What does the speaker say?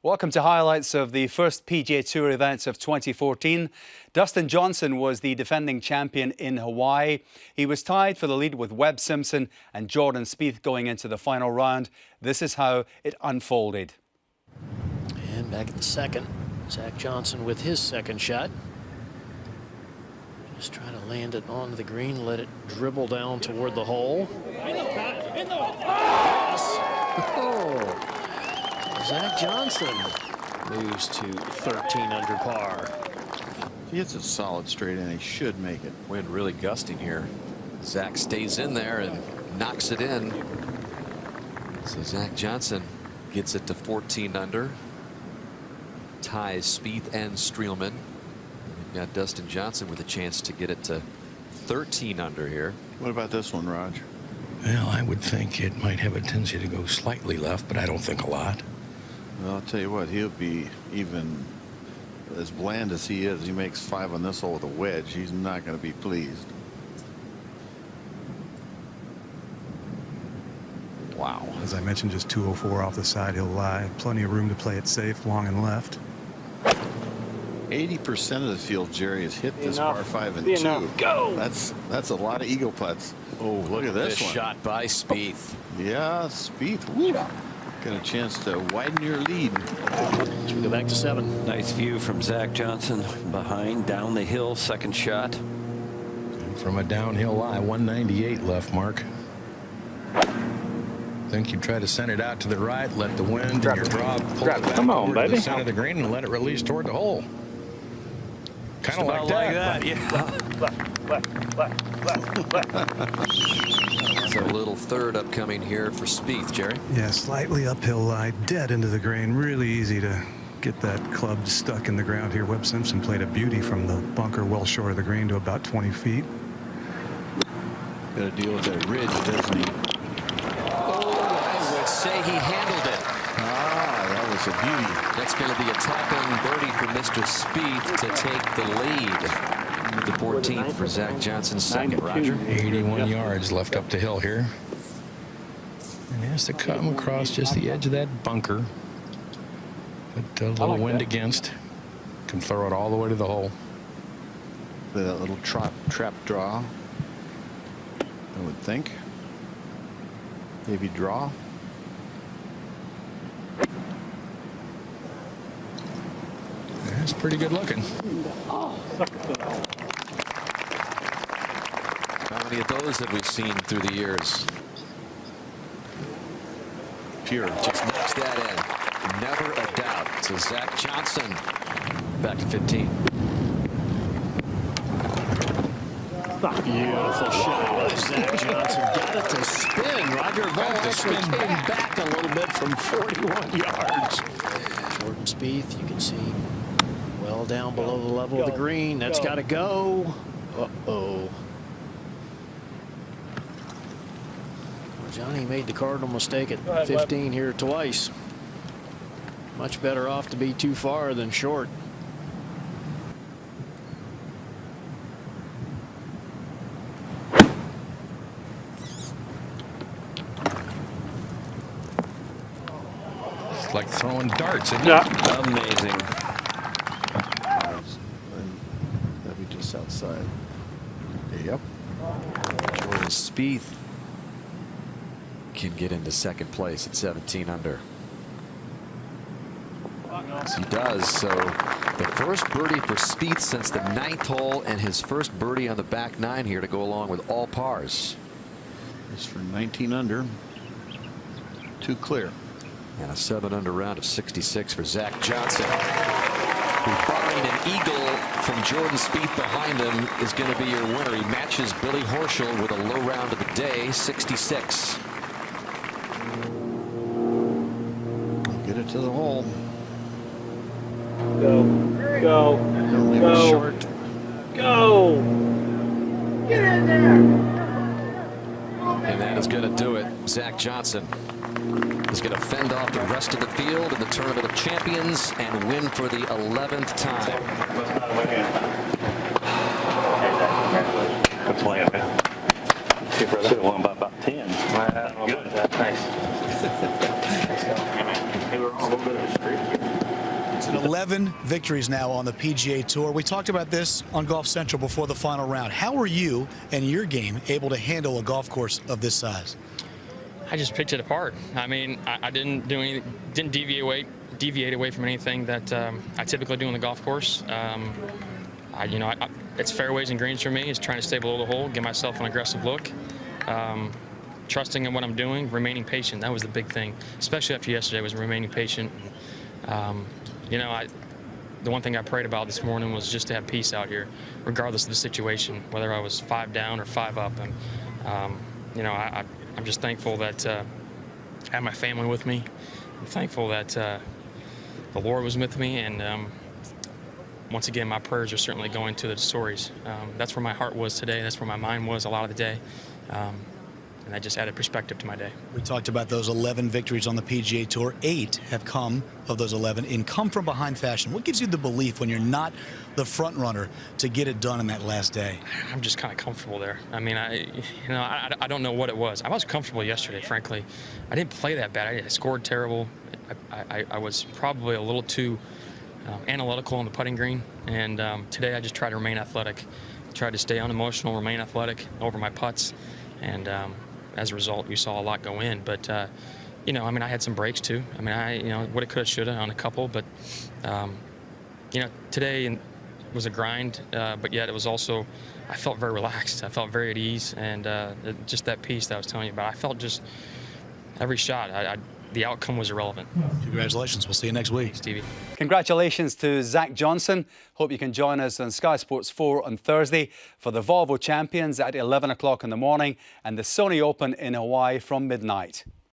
Welcome to highlights of the first PGA Tour events of 2014. Dustin Johnson was the defending champion in Hawaii. He was tied for the lead with Webb Simpson and Jordan Spieth going into the final round. This is how it unfolded. And back in the second, Zach Johnson with his second shot. Just trying to land it onto the green, let it dribble down toward the hole. Oh. Zach Johnson moves to 13 under par. If he hits it solid straight in, he should make it. Wind really gusting here. Zach stays in there and knocks it in. So Zach Johnson gets it to 14 under. Ties Spieth and Streelman. We've got Dustin Johnson with a chance to get it to 13 under here. What about this one, Raj? Well, I would think it might have a tendency to go slightly left, but I don't think a lot. Well, I'll tell you what, he'll be even as bland as he is. He makes 5 on this hole with a wedge. He's not going to be pleased. Wow. As I mentioned, just 204 off the side. He'll lie. Plenty of room to play it safe, long and left. 80% of the field, Jerry, has hit this par 5 and 2. Go. That's a lot of eagle putts. Oh, look at this one. Shot by Spieth. Yeah, Spieth. Woo. Got a chance to widen your lead. So we go back to 7. Nice view from Zach Johnson behind, down the hill, second shot. And from a downhill lie, 198 left, Mark. Think you try to send it out to the right, let the wind and your draw pull it back toward the center of the green and let it release toward the hole. Kind of like that. Yeah. So a little third upcoming here for Spieth, Jerry. Yeah, slightly uphill lie, dead into the grain. Really easy to get that club stuck in the ground here. Webb Simpson played a beauty from the bunker well short of the green to about 20 feet. Got to deal with that ridge, doesn't he? I would say he handled it. Ah, that was a beauty. That's going to be a tap-in birdie for Mr. Spieth to take the lead. The 14th for Zach Johnson's second, Roger. 81 yards left up the hill here. And he has to come across just the edge of that bunker. But a little wind against. Can throw it all the way to the hole. That little trap draw, I would think. Maybe draw. That's pretty good looking. How many of those have we seen through the years? Pure. Just knocks that in. Never a doubt. So Zach Johnson back to 15. Beautiful shot by Zach Johnson. Got it to spin. Roger Ball actually came back a little bit from 41 yards. Jordan Spieth, you can see well down below the level of the green. That's got to go. Uh-oh. Well, Johnny made the cardinal mistake at 15 here twice. Much better off to be too far than short. It's like throwing darts, isn't it? Yeah. Amazing. That'd be just outside. Yep. Jordan Spieth can get into second place at 17 under. Yes, he does. So the first birdie for Spieth since the 9th hole, and his first birdie on the back 9 here to go along with all pars. It's for 19 under. 2 clear. And a 7 under round of 66 for Zach Johnson, who, barring an eagle from Jordan Spieth behind him, is going to be your winner. He matches Billy Horschel with a low round of the day, 66. Get it to the hole. Go. Go. Don't leave Go. it short. Go. Get in there. And that is going to do it. Zach Johnson is going to fend off the rest of the field in the Tournament of Champions and win for the 11th time. Good play, man. Should have won by about 10. Good. Nice. They were on a little bit of a streak. Johnson, 11 victories now on the PGA Tour. We talked about this on Golf Central before the final round. How were you and your game able to handle a golf course of this size? I just picked it apart. I mean, I didn't do anything, didn't deviate away from anything that I typically do on the golf course. It's fairways and greens for me. It's trying to stay below the hole, give myself an aggressive look, trusting in what I'm doing, remaining patient. That was the big thing, especially after yesterday, was remaining patient. The one thing I prayed about this morning was just to have peace out here, regardless of the situation, whether I was 5 down or 5 up. And I'm just thankful that I had my family with me. I'm thankful that the Lord was with me, and once again, my prayers are certainly going to the stories. That's where my heart was today. That's where my mind was a lot of the day. And that just added perspective to my day. We talked about those 11 victories on the PGA Tour. 8 have come of those 11 in come-from-behind fashion. What gives you the belief when you're not the front runner to get it done in that last day? I'm just kind of comfortable there. I mean, I don't know what it was. I was comfortable yesterday, frankly. I didn't play that bad. I scored terrible. I was probably a little too analytical on the putting green. And today I just tried to remain athletic. Tried to stay unemotional, remain athletic over my putts. And as a result, you saw a lot go in. But, I had some breaks too. I mean, woulda, coulda, shoulda on a couple. But, today was a grind, but yet it was also, I felt very relaxed. I felt very at ease. And just that peace that I was telling you about, I felt just every shot, the outcome was irrelevant. Congratulations. We'll see you next week. Stevie. Congratulations to Zach Johnson. Hope you can join us on Sky Sports 4 on Thursday for the Volvo Champions at 11 o'clock in the morning and the Sony Open in Hawaii from midnight.